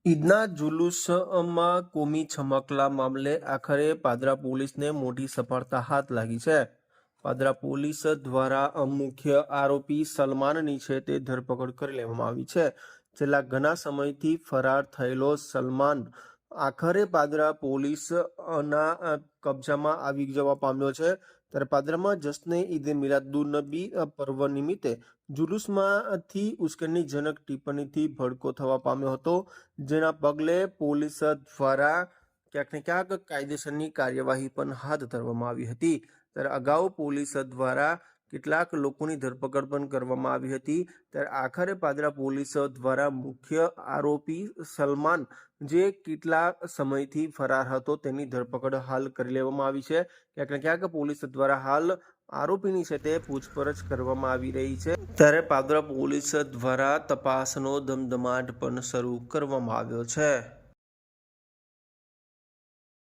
ઈદના જુલુસમાં કોમી છમકલા મામલે આખરે પાદરા પોલીસને મોટી સફળતા હાથ લાગી છે. પાદરા પોલીસ દ્વારા મુખ્ય આરોપી સલમાનની છે તે ધરપકડ કરી લેવામાં આવી છે. છેલ્લા ઘણા સમયથી ફરાર થયેલો સલમાન આખરે પાદરા પોલીસના કબજામાં આવી જવા પામ્યો છે. ત્યારે પાદરામાં જશ્ને ઈદ મિલાદુન્નબી પર્વ નિમિત્તે જુલુસમાંથી ઉશ્કેરણીજનક ટિપ્પણીથી ભડકો થવા પામ્યો હતો, જેના પગલે પોલીસ દ્વારા ક્યાંક ને ક્યાંક કાયદેસરની કાર્યવાહી પણ હાથ ધરવામાં આવી હતી. ત્યારે અગાઉ પોલીસ દ્વારા કેટલાક લોકોની ધરપકડ પણ કરવામાં આવી હતી. ત્યારે આખરે પાદરા પોલીસ દ્વારા મુખ્ય આરોપી સલમાન, જે કેટલા સમયથી ફરાર હતો, તેની ધરપકડ હાલ કરી લેવામાં આવી છે. ક્યાંક ને ક્યાંક પોલીસ દ્વારા હાલ આરોપીની છે તે પૂછપરછ કરવામાં આવી રહી છે. ત્યારે પાદરા પોલીસ દ્વારા તપાસનો ધમધમાટ પણ શરૂ કરવામાં આવ્યો છે.